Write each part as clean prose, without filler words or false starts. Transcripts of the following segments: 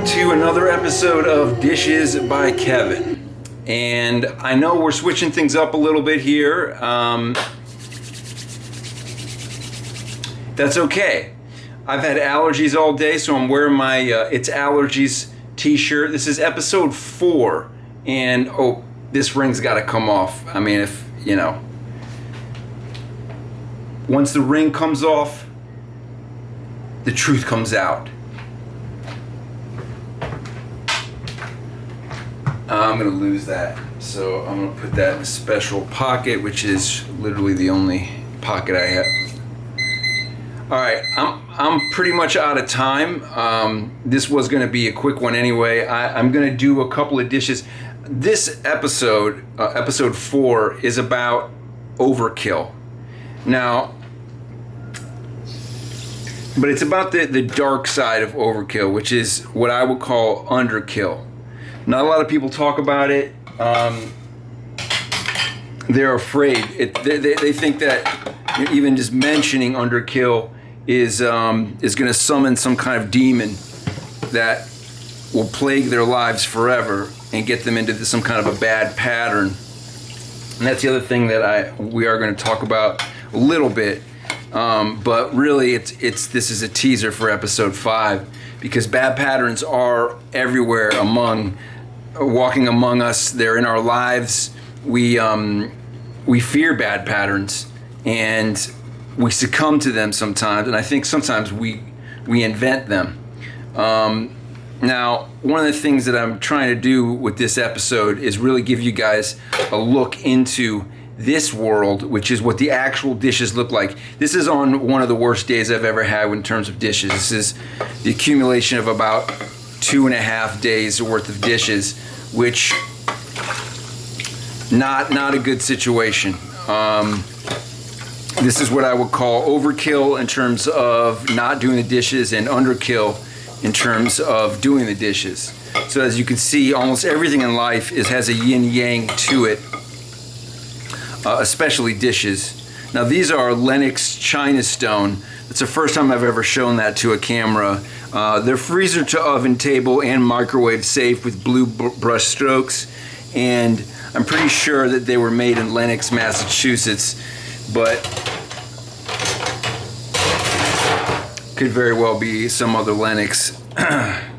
to another episode of Dishes by Kevin. And I know we're switching things up a little bit here. That's okay. I've had allergies all day, so I'm wearing my It's Allergies t-shirt. This is episode 4. And, oh, this ring's got to come off. I mean, if, you know, once the ring comes off, the truth comes out. I'm going to lose that. So I'm going to put that in a special pocket, which is literally the only pocket I have. All right, I'm pretty much out of time. This was going to be a quick one anyway. I'm going to do a couple of dishes. This episode, episode 4, is about overkill. Now, but it's about the dark side of overkill, which is what I would call underkill. Not a lot of people talk about it. They're afraid. They think that even just mentioning underkill is going to summon some kind of demon that will plague their lives forever and get them into some kind of a bad pattern. And that's the other thing that we are going to talk about a little bit. But really, this is a teaser for episode 5, because bad patterns are everywhere, walking among us. They're in our lives. We fear bad patterns, and we succumb to them sometimes. And I think sometimes we invent them. Now, one of the things that I'm trying to do with this episode is really give you guys a look into this world, which is what the actual dishes look like. This is on one of the worst days I've ever had in terms of dishes. This is the accumulation of about 2.5 days worth of dishes, which not a good situation. This is what I would call overkill in terms of not doing the dishes, and underkill in terms of doing the dishes. So as you can see, almost everything in life has a yin-yang to it. Especially dishes. Now, these are Lennox China Stone. It's the first time I've ever shown that to a camera. They're freezer to oven table and microwave safe with blue brush strokes, and I'm pretty sure that they were made in Lennox, Massachusetts, but could very well be some other Lennox.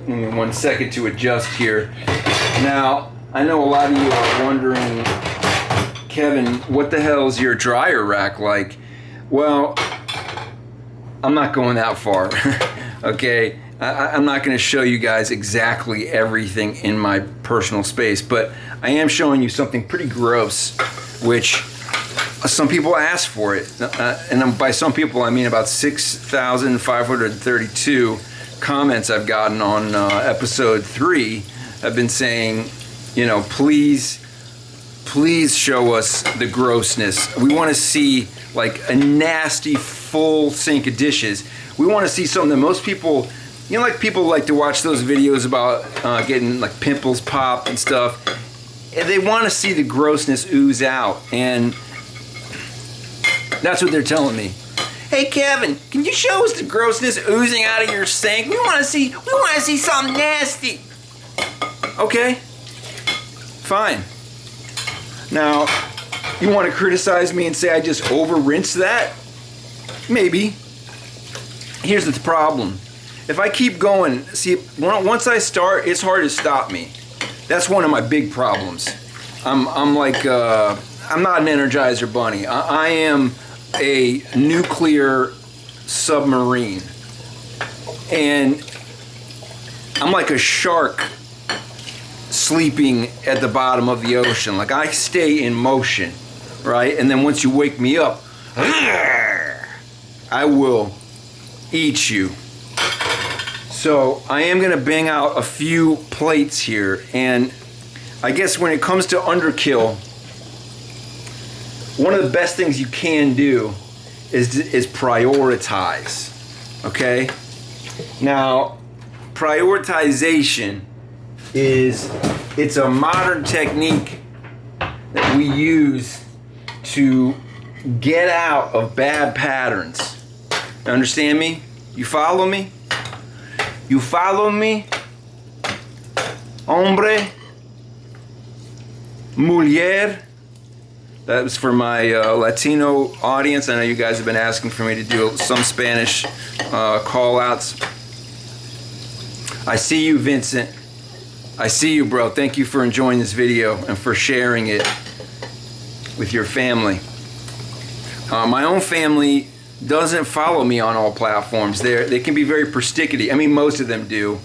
Give me 1 second to adjust here. Now, I know a lot of you are wondering, Kevin, what the hell is your dryer rack like? Well, I'm not going that far. Okay, I'm not going to show you guys exactly everything in my personal space, but I am showing you something pretty gross, which some people ask for it. And by some people, I mean about 6,532 comments I've gotten on episode 3 have been saying, you know, please show us the grossness. We want to see like a nasty full sink of dishes. We want to see something that most people, you know, like people like to watch those videos about getting like pimples popped and stuff. And they want to see the grossness ooze out, and that's what they're telling me. Hey Kevin, can you show us the grossness oozing out of your sink? We want to see something nasty. Okay, fine. Now, you want to criticize me and say I just over-rinsed that? Maybe. Here's the problem. If I keep going, see, once I start, it's hard to stop me. That's one of my big problems. I'm not an Energizer bunny. I am a nuclear submarine. And I'm like a shark sleeping at the bottom of the ocean. Like, I stay in motion, right? And then once you wake me up, I will eat you. So I am going to bang out a few plates here, and I guess when it comes to underkill, one of the best things you can do is prioritize. Okay? Now, prioritization it's a modern technique that we use to get out of bad patterns. Understand me? You follow me? You follow me? Hombre, mujer. That was for my Latino audience. I know you guys have been asking for me to do some Spanish call outs. I see you, Vincent. I see you, bro. Thank you for enjoying this video and for sharing it with your family. My own family doesn't follow me on all platforms. They can be very perstickety. I mean, most of them do,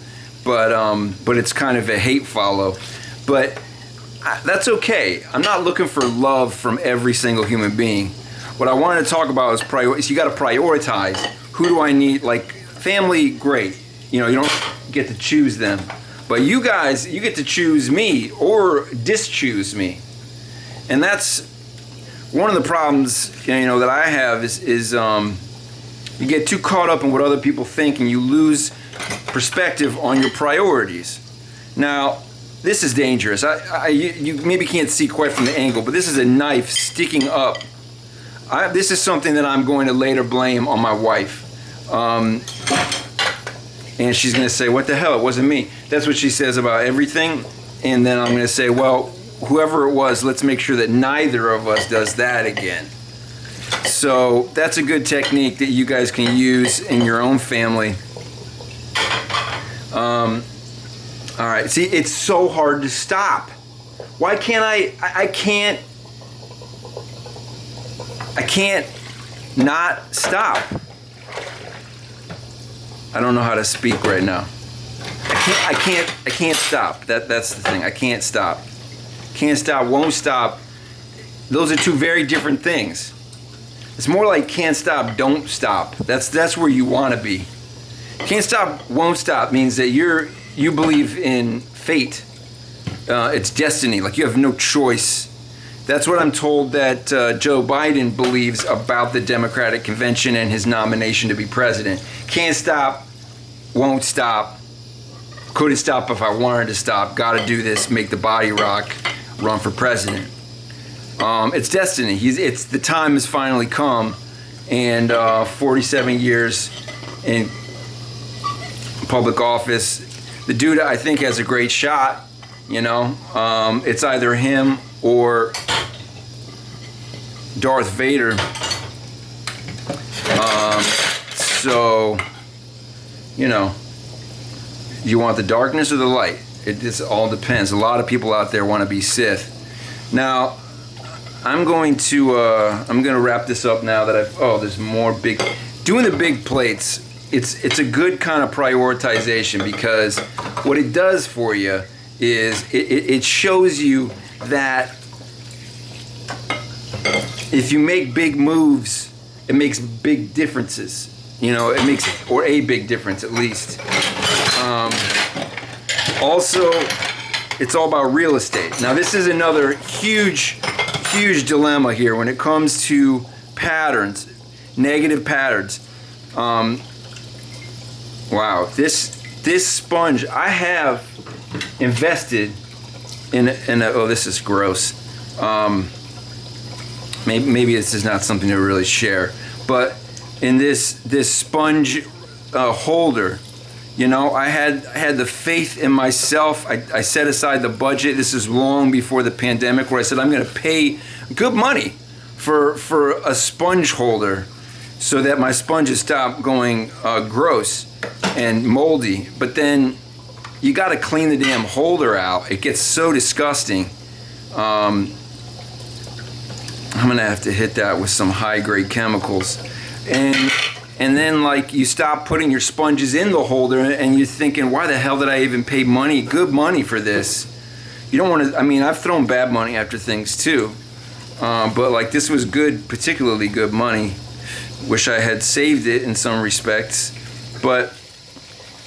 but it's kind of a hate follow. But that's okay. I'm not looking for love from every single human being. What I wanted to talk about is you got to prioritize. Who do I need? Like family, great. You know, you don't get to choose them, but you guys, you get to choose me or dischoose me, and that's one of the problems. You know that I have is you get too caught up in what other people think, and you lose perspective on your priorities. Now, this is dangerous. You maybe can't see quite from the angle, but this is a knife sticking up. This is something that I'm going to later blame on my wife. And she's going to say, what the hell, it wasn't me. That's what she says about everything. And then I'm going to say, well, whoever it was, let's make sure that neither of us does that again. So that's a good technique that you guys can use in your own family. All right, see, it's so hard to stop. Why can't I can't not stop. I don't know how to speak right now. I can't stop. That's the thing. I can't stop. Can't stop, won't stop. Those are two very different things. It's more like can't stop, don't stop. That's where you want to be. Can't stop, won't stop means that you believe in fate. It's destiny. Like you have no choice. That's what I'm told that Joe Biden believes about the Democratic Convention and his nomination to be president. Can't stop, won't stop, couldn't stop if I wanted to stop, gotta do this, make the body rock, run for president. It's destiny. It's the time has finally come, and 47 years in public office. The dude, I think, has a great shot. You know, it's either him or Darth Vader. So, you know, you want the darkness or the light? It just all depends. A lot of people out there want to be Sith. Now, I'm going to wrap this up now that there's more doing the big plates. It's a good kind of prioritization, because what it does for you is it shows you that if you make big moves, it makes big differences. You know, it makes, or a big difference at least. Also, it's all about real estate. Now, this is another huge dilemma here when it comes to patterns, negative patterns. Wow, this sponge, I have invested in oh, this is gross. Maybe this is not something to really share, but in this sponge holder, you know, I had the faith in myself. I set aside the budget. This is long before the pandemic, where I said I'm going to pay good money for a sponge holder so that my sponges stop going gross and moldy. But then you got to clean the damn holder out. It gets so disgusting. I'm gonna have to hit that with some high-grade chemicals, and then like you stop putting your sponges in the holder, and you're thinking, why the hell did I even pay good money for this? You don't want to. I mean, I've thrown bad money after things too, but like this was good, particularly good money. Wish I had saved it in some respects, but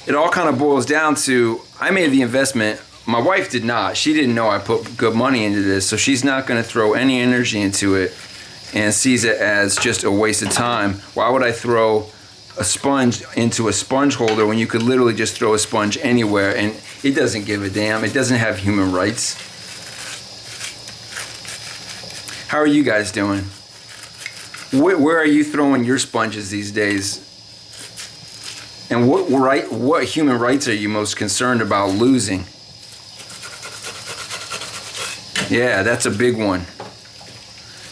it all kind of boils down to I made the investment. My wife did not. She didn't know I put good money into this, so she's not going to throw any energy into it and sees it as just a waste of time. Why would I throw a sponge into a sponge holder when you could literally just throw a sponge anywhere and it doesn't give a damn? It doesn't have human rights. How are you guys doing? Where are you throwing your sponges these days? And what human rights are you most concerned about losing? Yeah, that's a big one.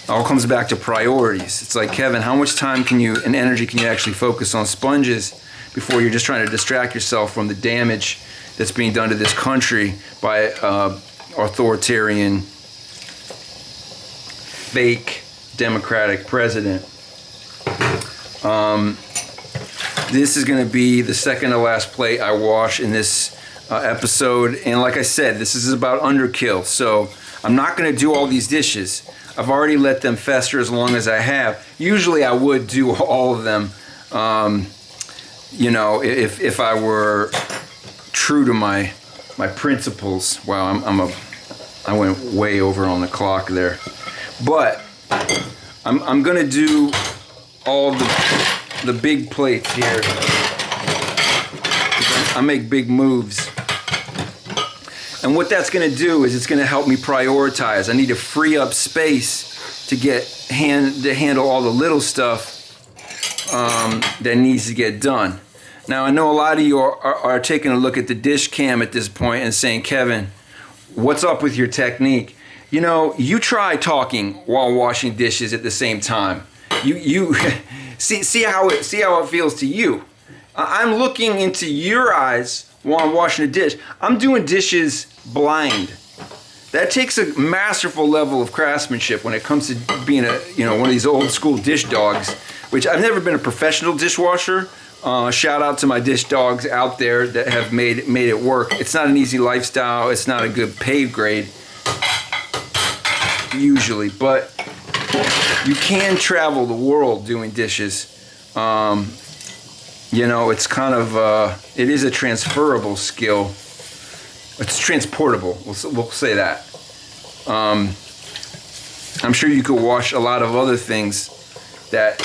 All comes back to priorities. It's like, Kevin, how much time and energy can you actually focus on sponges before you're just trying to distract yourself from the damage that's being done to this country by authoritarian, fake Democratic president? This is going to be the second to last plate I wash in this episode. And like I said, this is about Underkill. So I'm not going to do all these dishes. I've already let them fester as long as I have. Usually I would do all of them, you know, if I were true to my principles. Wow, I went way over on the clock there. But I'm going to do all the big plates here. I make big moves. And what that's going to do is it's going to help me prioritize. I need to free up space to handle all the little stuff that needs to get done. Now, I know a lot of you are taking a look at the dish cam at this point and saying, Kevin, what's up with your technique? You know, you try talking while washing dishes at the same time. You see how it feels to you. I'm looking into your eyes while I'm washing a dish. I'm doing dishes blind. That takes a masterful level of craftsmanship when it comes to being one of these old school dish dogs, which I've never been a professional dishwasher. Shout out to my dish dogs out there that have made it work. It's not an easy lifestyle. It's not a good pay grade usually, but you can travel the world doing dishes. It's kind of, it is a transferable skill. It's transportable, we'll say that. I'm sure you could wash a lot of other things that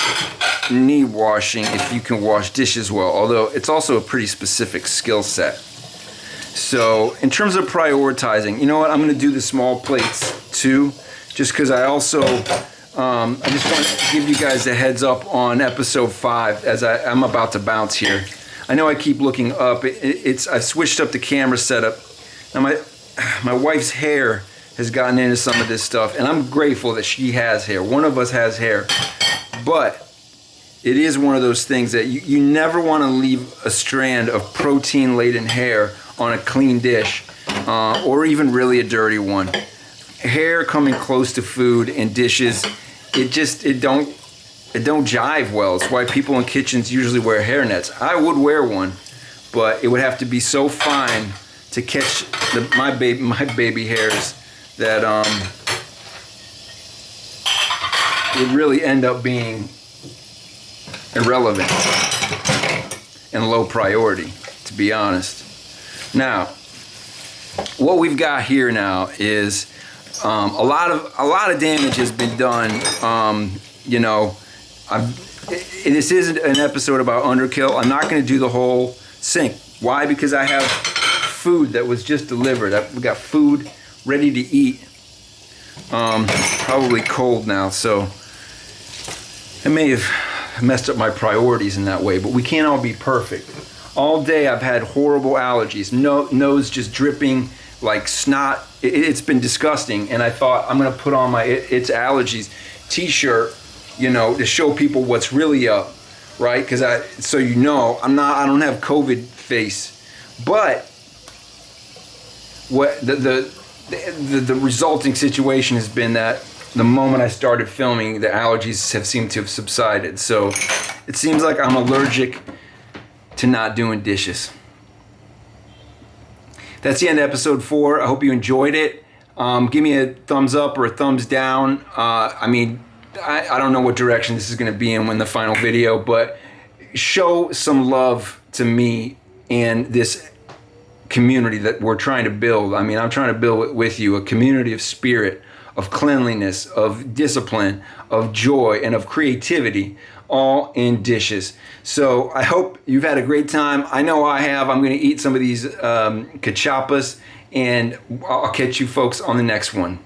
need washing if you can wash dishes well, although it's also a pretty specific skill set. So in terms of prioritizing, you know what, I'm going to do the small plates too, just because I also, I just want to give you guys a heads up on episode 5 as I'm about to bounce here. I know I keep looking up. I've switched up the camera setup. Now my wife's hair has gotten into some of this stuff, and I'm grateful that she has hair. One of us has hair, but it is one of those things that you never want to leave a strand of protein-laden hair on a clean dish, or even really a dirty one. Hair coming close to food and dishes, it don't jive well. It's why people in kitchens usually wear hairnets. I would wear one, but it would have to be so fine to catch my baby hairs that would really end up being irrelevant and low priority, to be honest. Now, what we've got here now is a lot of damage has been done. This isn't an episode about Underkill. I'm not going to do the whole sink. Why? Because I have food that was just delivered. We got food ready to eat. Probably cold now, so I may have messed up my priorities in that way, but we can't all be perfect. All day I've had horrible allergies, nose just dripping like snot. It's been disgusting, and I thought I'm gonna put on my It's Allergies t-shirt, to show people what's really up, right? Because I don't have COVID face, but what the resulting situation has been that the moment I started filming, the allergies have seemed to have subsided. So it seems like I'm allergic to not doing dishes. That's the end of episode 4. I hope you enjoyed it. Give me a thumbs up or a thumbs down. I don't know what direction this is going to be in when the final video, but show some love to me and this community that we're trying to build. I'm trying to build with you a community of spirit, of cleanliness, of discipline, of joy, and of creativity, all in dishes. So I hope you've had a great time. I know I have. I'm going to eat some of these cachapas, and I'll catch you folks on the next one.